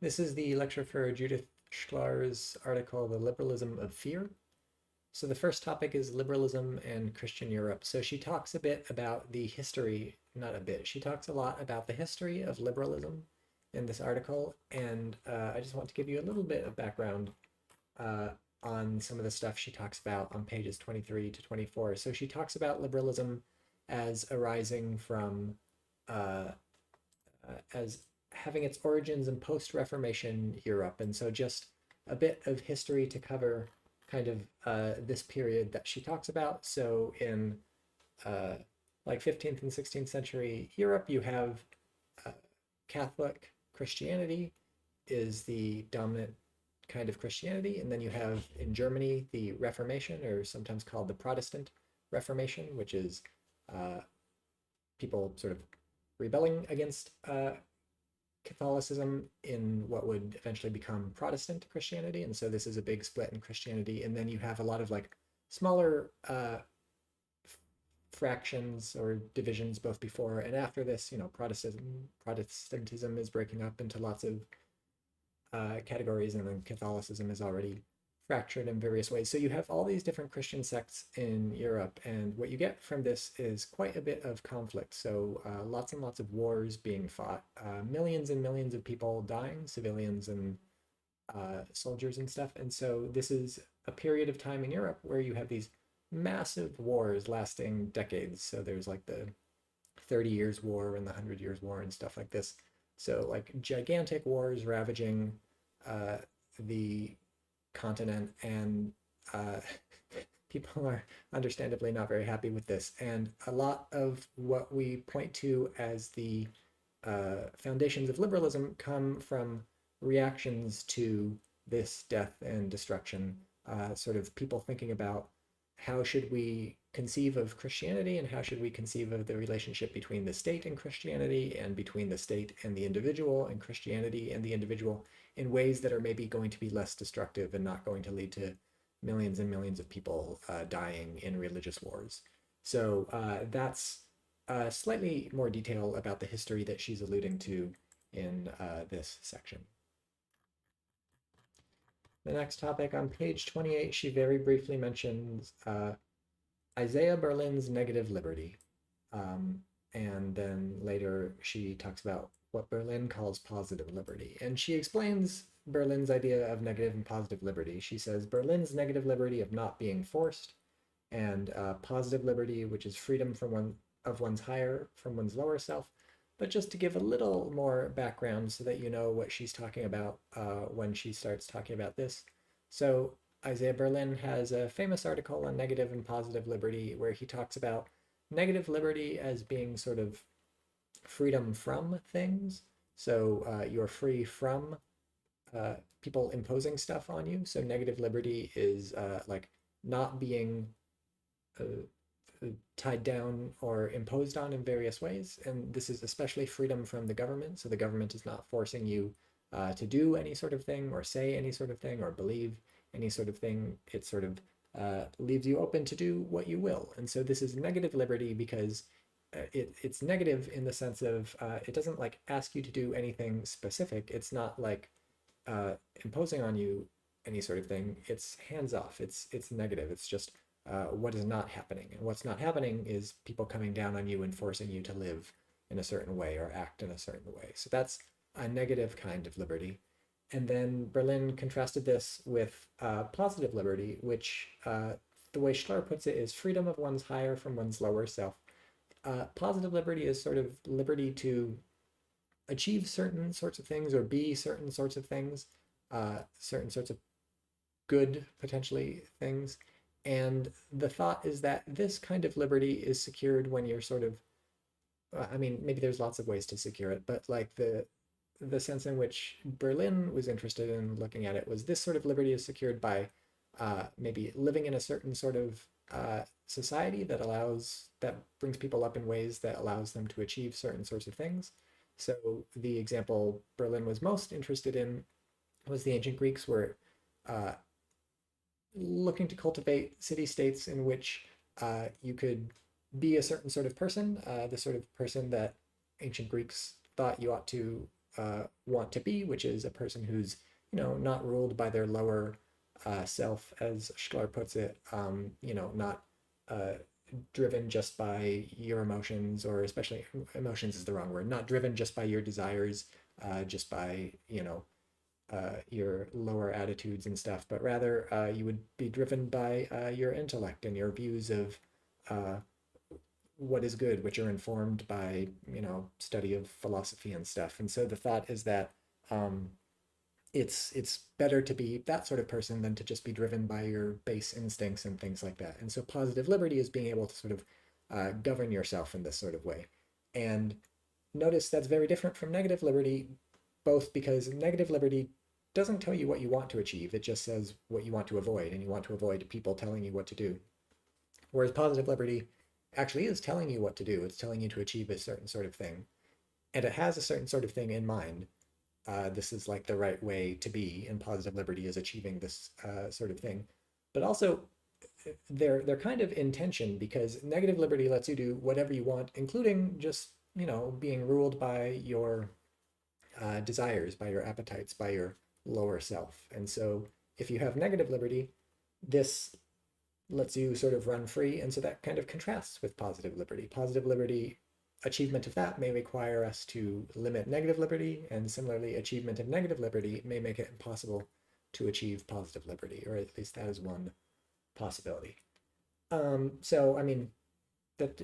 This is the lecture for Judith Shklar's article, The Liberalism of Fear. So the first topic is liberalism and Christian Europe. So she talks a bit about the history, not a bit, she talks a lot about the history of liberalism in this article. And I just want to give you a little bit of background uh, on some of the stuff she talks about on pages 23 to 24. So she talks about liberalism as arising from uh, as having its origins in post-Reformation Europe. And so just a bit of history to cover kind of this period that she talks about. So in uh, like 15th and 16th century Europe, you have uh, Catholic Christianity is the dominant kind of Christianity. And then you have in Germany the Reformation, or sometimes called the Protestant Reformation, which is people sort of rebelling against Catholicism in what would eventually become Protestant Christianity. And so this is a big split in Christianity. And then you have a lot of like smaller fractions or divisions both before and after this. You know, Protestantism is breaking up into lots of categories, and then Catholicism is already fractured in various ways. So you have all these different Christian sects in Europe, and what you get from this is quite a bit of conflict. So lots and lots of wars being fought, millions and millions of people dying, civilians and soldiers and stuff. And so this is a period of time in Europe where you have these massive wars lasting decades. So there's like the 30 Years' War and the 100 Years' War and stuff like this. So like gigantic wars ravaging the continent, and uh, people are understandably not very happy with this. And a lot of what we point to as the foundations of liberalism come from reactions to this death and destruction, sort of people thinking about how should we conceive of Christianity and how should we conceive of the relationship between the state and Christianity, and between the state and the individual, and Christianity and the individual, in ways that are maybe going to be less destructive and not going to lead to millions and millions of people dying in religious wars. So that's slightly more detail about the history that she's alluding to in this section. The next topic on page 28, she very briefly mentions Isaiah Berlin's negative liberty. And then later she talks about what Berlin calls positive liberty. And she explains Berlin's idea of negative and positive liberty. She says Berlin's negative liberty of not being forced, and positive liberty, which is freedom of one's higher from one's lower self. But just to give a little more background so that you know what she's talking about when she starts talking about this. So Isaiah Berlin has a famous article on negative and positive liberty where he talks about negative liberty as being sort of freedom from things. So you're free from people imposing stuff on you. So negative liberty is like not being tied down or imposed on in various ways. And this is especially freedom from the government. So the government is not forcing you to do any sort of thing, or say any sort of thing, or believe any sort of thing. It sort of leaves you open to do what you will. And so this is negative liberty because it's negative in the sense of it doesn't like ask you to do anything specific. It's not like imposing on you any sort of thing. It's hands off. It's negative. It's just what is not happening. And what's not happening is people coming down on you and forcing you to live in a certain way or act in a certain way. So that's a negative kind of liberty. And then Berlin contrasted this with positive liberty, which the way Shklar puts it is freedom of one's higher from one's lower self. Positive liberty is sort of liberty to achieve certain sorts of things or be certain sorts of things, certain sorts of good, potentially, things. And the thought is that this kind of liberty is secured when you're sort of, I mean, maybe there's lots of ways to secure it, but like the sense in which Berlin was interested in looking at it was this sort of liberty is secured by maybe living in a certain sort of society that brings people up in ways that allows them to achieve certain sorts of things. So the example Berlin was most interested in was the ancient Greeks were uh, looking to cultivate city-states in which you could be a certain sort of person, the sort of person that ancient Greeks thought you ought to want to be, which is a person who's, not ruled by their lower self, as Shklar puts it, not uh, driven just by your emotions, or especially emotions is the wrong word, not driven just by your desires, just by, your lower attitudes and stuff, but rather you would be driven by your intellect and your views of uh, what is good, which are informed by, study of philosophy and stuff. And so the thought is that um, it's better to be that sort of person than to just be driven by your base instincts and things like that. And so positive liberty is being able to sort of govern yourself in this sort of way. And notice that's very different from negative liberty, both because negative liberty doesn't tell you what you want to achieve. It just says what you want to avoid, and you want to avoid people telling you what to do. Whereas positive liberty actually is telling you what to do. It's telling you to achieve a certain sort of thing. And it has a certain sort of thing in mind. This is like the right way to be, and positive liberty is achieving this sort of thing. But also, they're kind of in tension, because negative liberty lets you do whatever you want, including just, being ruled by your desires, by your appetites, by your lower self. And so if you have negative liberty, this lets you sort of run free. And so that kind of contrasts with positive liberty. Positive liberty, achievement of that may require us to limit negative liberty, and similarly, achievement of negative liberty may make it impossible to achieve positive liberty, or at least that is one possibility. So, I mean, that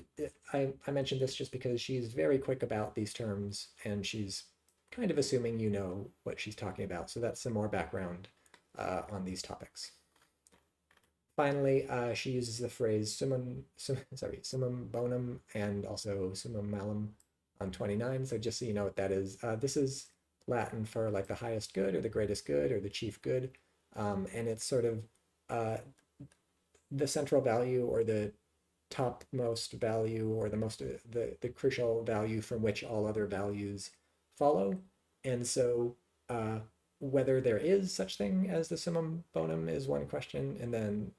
I mentioned this just because she's very quick about these terms, and she's kind of assuming you know what she's talking about. So that's some more background on these topics. Finally, she uses the phrase summum bonum, and also summum malum on 29. So just so you know what that is, this is Latin for like the highest good, or the greatest good, or the chief good. And it's sort of the central value, or the topmost value, or the crucial value from which all other values follow. And so whether there is such thing as the summum bonum is one question, and then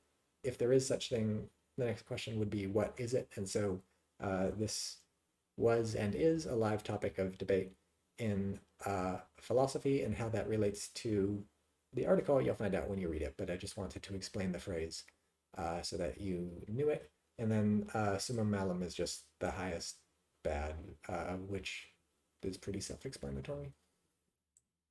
if there is such thing, the next question would be, what is it? And so this was and is a live topic of debate in philosophy, and how that relates to the article you'll find out when you read it, but I just wanted to explain the phrase so that you knew it. And then summum malum is just the highest bad, which is pretty self-explanatory.